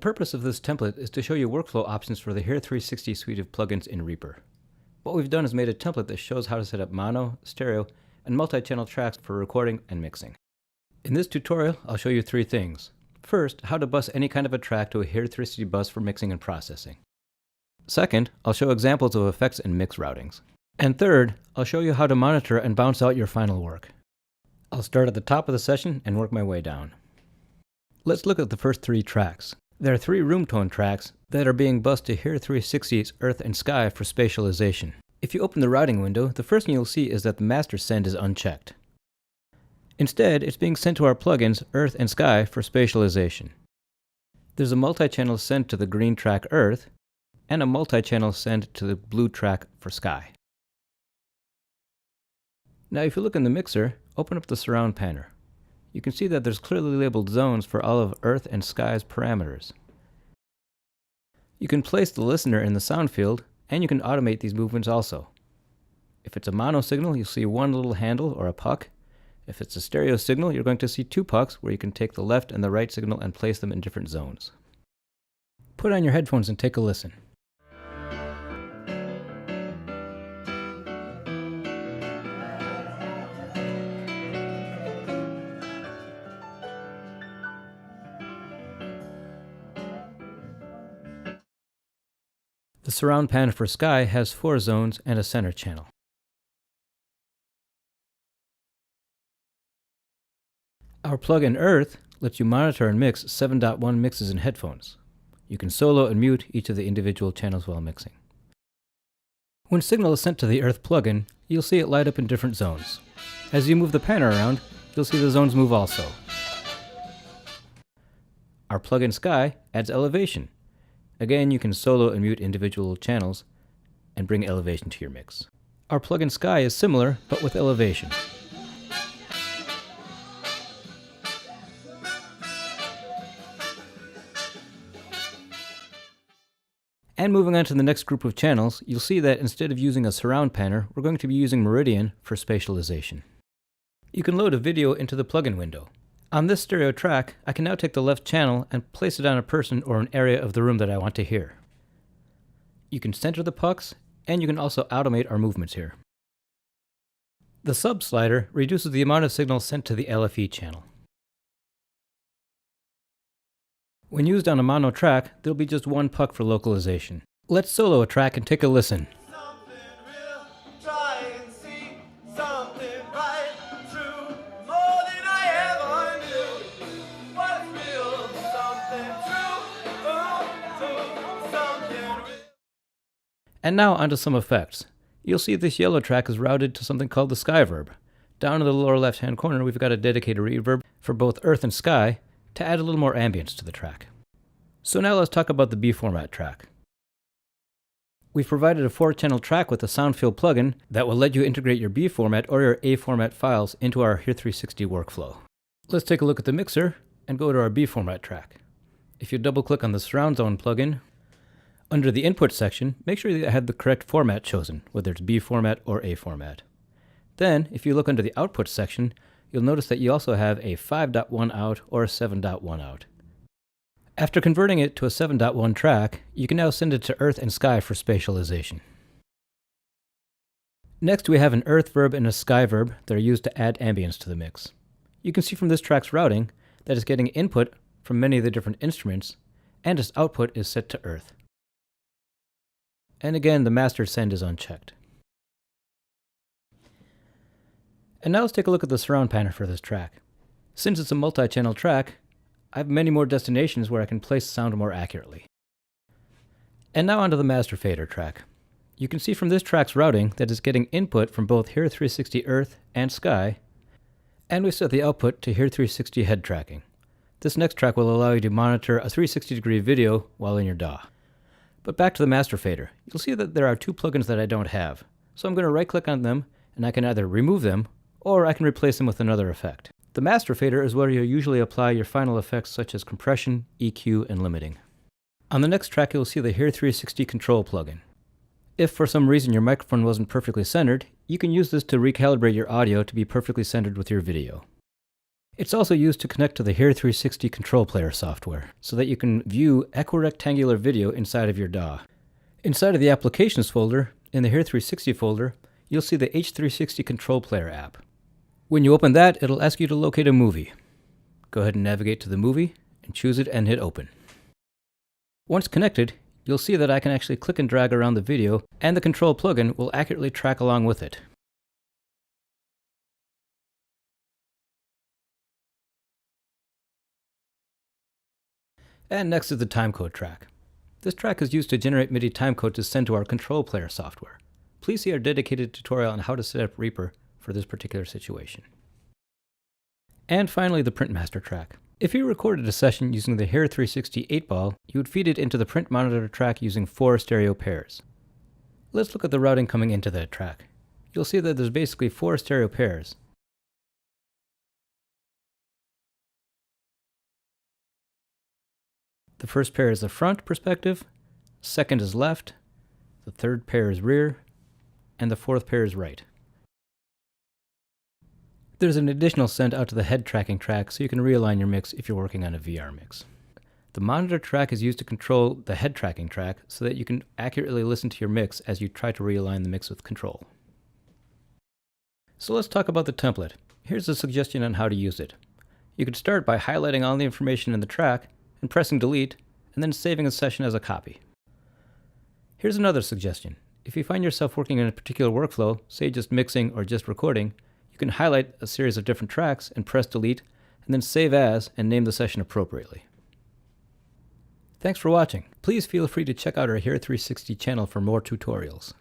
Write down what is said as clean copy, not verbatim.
purpose of this template is to show you workflow options for the Hear360 suite of plugins in Reaper. What we've done is made a template that shows how to set up mono, stereo, and multi-channel tracks for recording and mixing. In this tutorial, I'll show you three things. First, how to bus any kind of a track to a Hear360 bus for mixing and processing. Second, I'll show examples of effects and mix routings. And third, I'll show you how to monitor and bounce out your final work. I'll start at the top of the session and work my way down. Let's look at the first three tracks. There are three room tone tracks that are being bused to Hear360's Earth and Sky for spatialization. If you open the routing window, the first thing you'll see is that the master send is unchecked. Instead, it's being sent to our plugins Earth and Sky for spatialization. There's a multi-channel send to the green track Earth, and a multi-channel send to the blue track for Sky. Now if you look in the mixer, open up the surround panel. You can see that there's clearly labeled zones for all of Earth and Sky's parameters. You can place the listener in the sound field, and you can automate these movements also. If it's a mono signal, you'll see one little handle or a puck. If it's a stereo signal, you're going to see two pucks where you can take the left and the right signal and place them in different zones. Put on your headphones and take a listen. The surround panel for Sky has 4 zones and a center channel. Our plugin Earth lets you monitor and mix 7.1 mixes in headphones. You can solo and mute each of the individual channels while mixing. When signal is sent to the Earth plugin, you'll see it light up in different zones. As you move the panel around, you'll see the zones move also. Our plugin Sky adds elevation. Again, you can solo and mute individual channels and bring elevation to your mix. Our plugin Sky is similar, but with elevation. And moving on to the next group of channels, you'll see that instead of using a surround panel, we're going to be using Meridian for spatialization. You can load a video into the plugin window. On this stereo track, I can now take the left channel and place it on a person or an area of the room that I want to hear. You can center the pucks, and you can also automate our movements here. The sub slider reduces the amount of signal sent to the LFE channel. When used on a mono track, there'll be just one puck for localization. Let's solo a track and take a listen. And now onto some effects. You'll see this yellow track is routed to something called the Sky Verb. Down in the lower left hand corner, we've got a dedicated reverb for both Earth and Sky to add a little more ambience to the track. So now let's talk about the B format track. We've provided a 4-channel track with a Soundfield plugin that will let you integrate your B format or your A format files into our Hear360 workflow. Let's take a look at the mixer and go to our B format track. If you double click on the Surround Zone plugin, under the input section, make sure that you have the correct format chosen, whether it's B format or A format. Then, if you look under the output section, you'll notice that you also have a 5.1 out or a 7.1 out. After converting it to a 7.1 track, you can now send it to Earth and Sky for spatialization. Next, we have an Earth verb and a Sky verb that are used to add ambience to the mix. You can see from this track's routing that it's getting input from many of the different instruments, and its output is set to Earth. And again, the master send is unchecked. And now let's take a look at the surround panel for this track. Since it's a multi-channel track, I have many more destinations where I can place sound more accurately. And now onto the master fader track. You can see from this track's routing that it's getting input from both Hear360 Earth and Sky, and we set the output to Hear360 head tracking. This next track will allow you to monitor a 360-degree video while in your DAW. But back to the master fader. You'll see that there are 2 plugins that I don't have. So I'm going to right-click on them, and I can either remove them, or I can replace them with another effect. The master fader is where you usually apply your final effects such as compression, EQ, and limiting. On the next track, you'll see the Hear360 control plugin. If for some reason your microphone wasn't perfectly centered, you can use this to recalibrate your audio to be perfectly centered with your video. It's also used to connect to the Hear360 control player software, so that you can view equirectangular video inside of your DAW. Inside of the Applications folder, in the Hear360 folder, you'll see the H360 control player app. When you open that, it'll ask you to locate a movie. Go ahead and navigate to the movie, and choose it and hit open. Once connected, you'll see that I can actually click and drag around the video, and the control plugin will accurately track along with it. And next is the timecode track. This track is used to generate MIDI timecode to send to our control player software. Please see our dedicated tutorial on how to set up Reaper for this particular situation. And finally, the print master track. If you recorded a session using the Hear360 8-ball, you would feed it into the print monitor track using 4 stereo pairs. Let's look at the routing coming into that track. You'll see that there's basically 4 stereo pairs. The first pair is the front perspective, second is left, the third pair is rear, and the fourth pair is right. There's an additional send out to the head tracking track so you can realign your mix if you're working on a VR mix. The monitor track is used to control the head tracking track so that you can accurately listen to your mix as you try to realign the mix with control. So let's talk about the template. Here's a suggestion on how to use it. You could start by highlighting all the information in the track and pressing delete, and then saving a session as a copy. Here's another suggestion. If you find yourself working in a particular workflow, say just mixing or just recording, you can highlight a series of different tracks and press delete, and then save as and name the session appropriately. Thanks for watching. Please feel free to check out our Hear360 channel for more tutorials.